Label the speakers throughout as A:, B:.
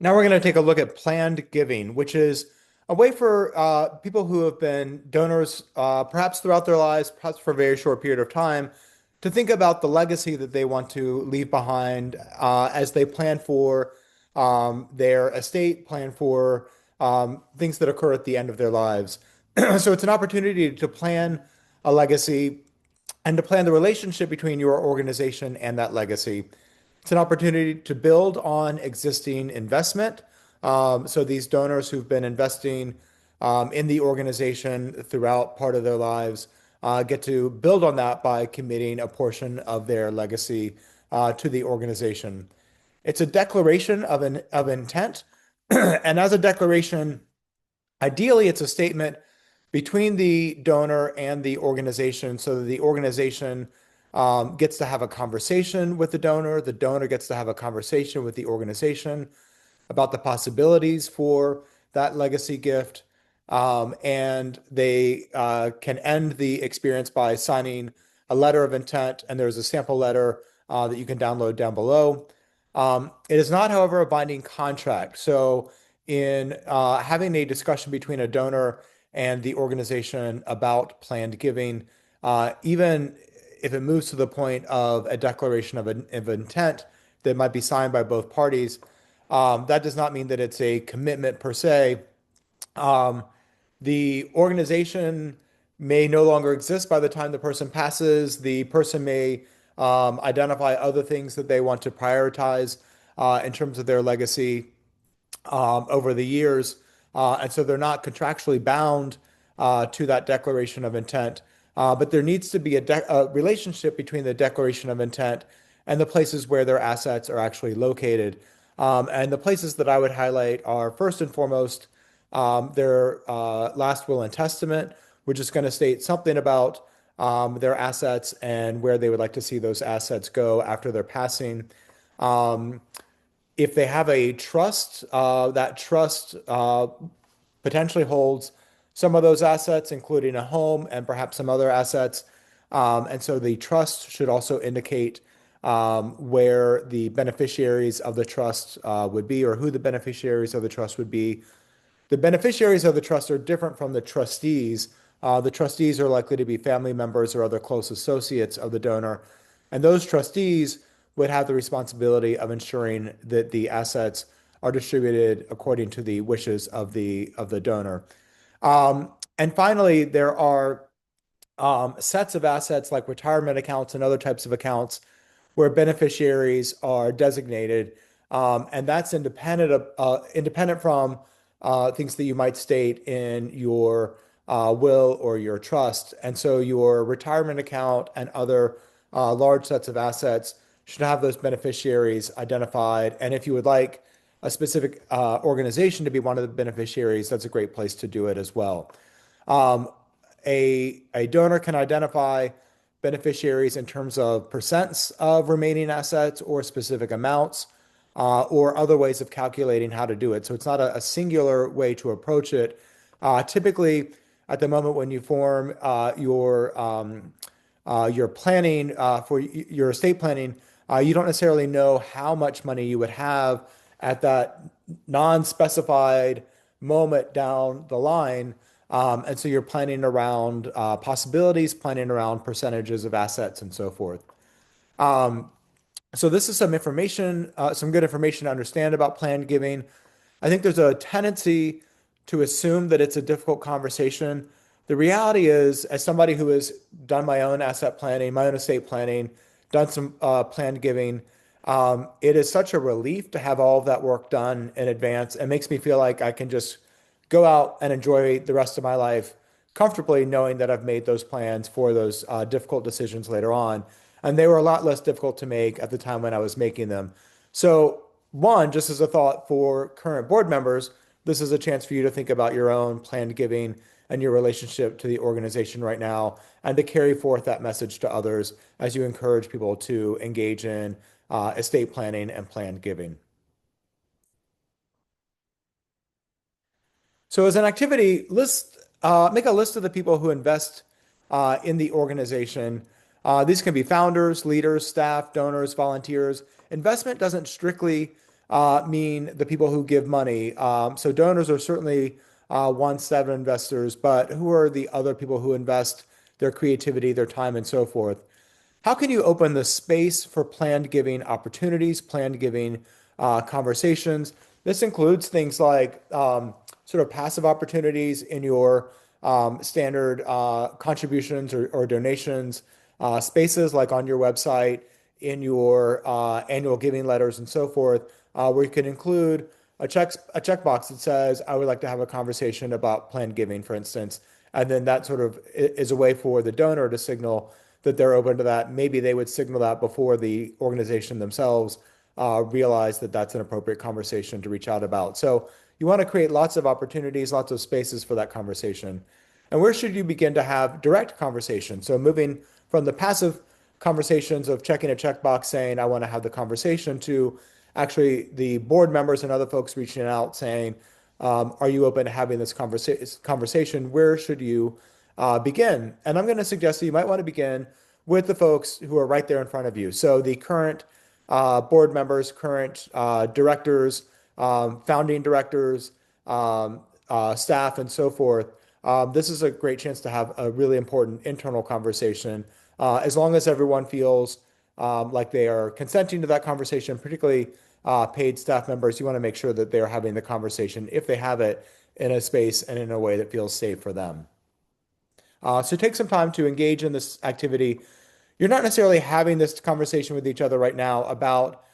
A: Now we're going to take a look at planned giving, which is a way for people who have been donors, perhaps throughout their lives, perhaps for a very short period of time, to think about the legacy that they want to leave behind as they plan for their estate, plan for things that occur at the end of their lives. So it's an opportunity to plan a legacy and to plan the relationship between your organization and that legacy. It's an opportunity to build on existing investment. So these donors who've been investing in the organization throughout part of their lives get to build on that by committing a portion of their legacy to the organization. It's a declaration of intent, and as a declaration, ideally, it's a statement between the donor and the organization so that the organization gets to have a conversation with the donor gets to have a conversation with the organization about the possibilities for that legacy gift. And they can end the experience by signing a letter of intent, and there's a sample letter that you can download down below. It is not, however, a binding contract. So, in having a discussion between a donor and the organization about planned giving, even if it moves to the point of a declaration of intent that might be signed by both parties, that does not mean that it's a commitment per se. Um, the organization may no longer exist by the time the person passes. The person may identify other things that they want to prioritize in terms of their legacy over the years. And so they're not contractually bound to that declaration of intent. But there needs to be a relationship between the declaration of intent and the places where their assets are actually located. And the places that I would highlight are first and foremost their last will and testament, which is going to state something about their assets and where they would like to see those assets go after their passing. Um, if they have a trust, that trust potentially holds some of those assets, including a home and perhaps some other assets. And so the trust should also indicate where the beneficiaries of the trust would be or who the beneficiaries of the trust would be. The beneficiaries of the trust are different from the trustees. The trustees are likely to be family members or other close associates of the donor. And those trustees would have the responsibility of ensuring that the assets are distributed according to the wishes of the donor. And finally, there are sets of assets like retirement accounts and other types of accounts where beneficiaries are designated, and that's independent from things that you might state in your will or your trust. And so your retirement account and other large sets of assets should have those beneficiaries identified. And if you would like a specific organization to be one of the beneficiaries, that's a great place to do it as well. Um, a donor can identify beneficiaries in terms of percents of remaining assets or specific amounts or other ways of calculating how to do it. So it's not a singular way to approach it. Typically, at the moment when you form your planning for your estate planning, you don't necessarily know how much money you would have at that non-specified moment down the line. And so you're planning around possibilities, planning around percentages of assets and so forth. Um, so this is some information, some good information to understand about planned giving. I think there's a tendency to assume that it's a difficult conversation. The reality is, as somebody who has done my own asset planning, my own estate planning, done some planned giving, it is such a relief to have all of that work done in advance. It makes me feel like I can just go out and enjoy the rest of my life comfortably, knowing that I've made those plans for those difficult decisions later on. And they were a lot less difficult to make at the time when I was making them. So, one, just as a thought for current board members, this is a chance for you to think about your own planned giving and your relationship to the organization right now, and to carry forth that message to others as you encourage people to engage in estate planning and planned giving. So, as an activity, make a list of the people who invest in the organization. These can be founders, leaders, staff, donors, volunteers. Investment doesn't strictly mean the people who give money. So donors are certainly one set of investors, but who are the other people who invest their creativity, their time, and so forth? How can you open the space for planned giving opportunities, planned giving conversations? This includes things like sort of passive opportunities in your standard contributions or donations, spaces like on your website, in your annual giving letters, and so forth, where you can include a checkbox that says, "I would like to have a conversation about planned giving," for instance, and then that sort of is a way for the donor to signal that they're open to that. Maybe they would signal that before the organization themselves realize that that's an appropriate conversation to reach out about. So you want to create lots of opportunities, lots of spaces for that conversation. And where should you begin to have direct conversation? So moving from the passive conversations of checking a checkbox saying, I want to have the conversation, to actually the board members and other folks reaching out saying, are you open to having this conversation? Where should you begin? And I'm going to suggest that you might want to begin with the folks who are right there in front of you. So the current board members, current directors, founding directors, staff, and so forth. This is a great chance to have a really important internal conversation. As long as everyone feels like they are consenting to that conversation, particularly paid staff members, you want to make sure that they're having the conversation if they have it in a space and in a way that feels safe for them. So take some time to engage in this activity. You're not necessarily having this conversation with each other right now about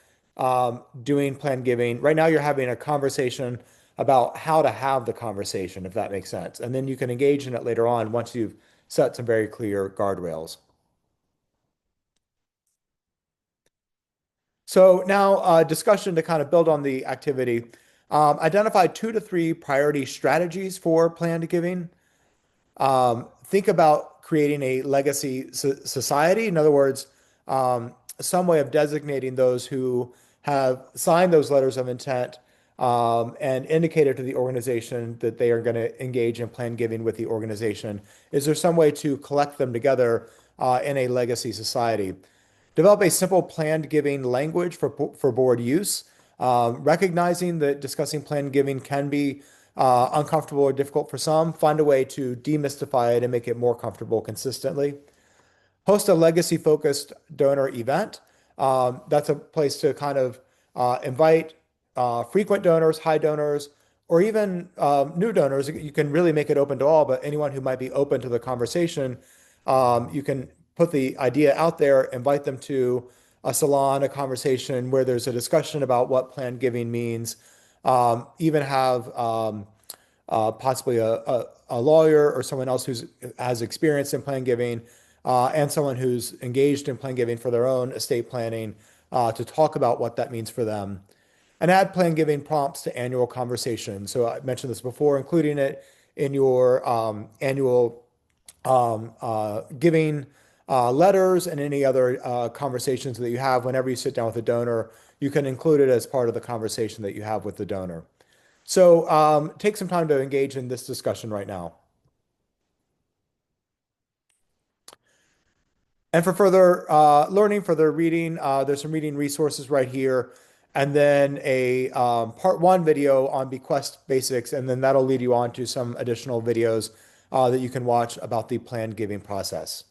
A: doing planned giving. Right now, you're having a conversation about how to have the conversation, if that makes sense. And then you can engage in it later on once you've set some very clear guardrails. So now, discussion to kind of build on the activity. Identify 2 to 3 priority strategies for planned giving. Think about creating a legacy society. In other words, some way of designating those who have signed those letters of intent and indicated to the organization that they are going to engage in planned giving with the organization. Is there some way to collect them together in a legacy society? Develop a simple planned giving language for board use, recognizing that discussing planned giving can be uncomfortable or difficult for some. Find a way to demystify it and make it more comfortable consistently. Host a legacy focused donor event. That's a place to kind of invite frequent donors, high donors, or even new donors. You can really make it open to all, but anyone who might be open to the conversation, you can put the idea out there, invite them to a salon, a conversation where there's a discussion about what planned giving means. Even have possibly a lawyer or someone else who has experience in planned giving and someone who's engaged in planned giving for their own estate planning to talk about what that means for them. And add planned giving prompts to annual conversations. So I mentioned this before, including it in your annual giving letters and any other conversations that you have whenever you sit down with a donor. You can include it as part of the conversation that you have with the donor. So take some time to engage in this discussion right now. And for further learning, further reading, there's some reading resources right here. And then a part 1 video on bequest basics. And then that'll lead you on to some additional videos that you can watch about the planned giving process.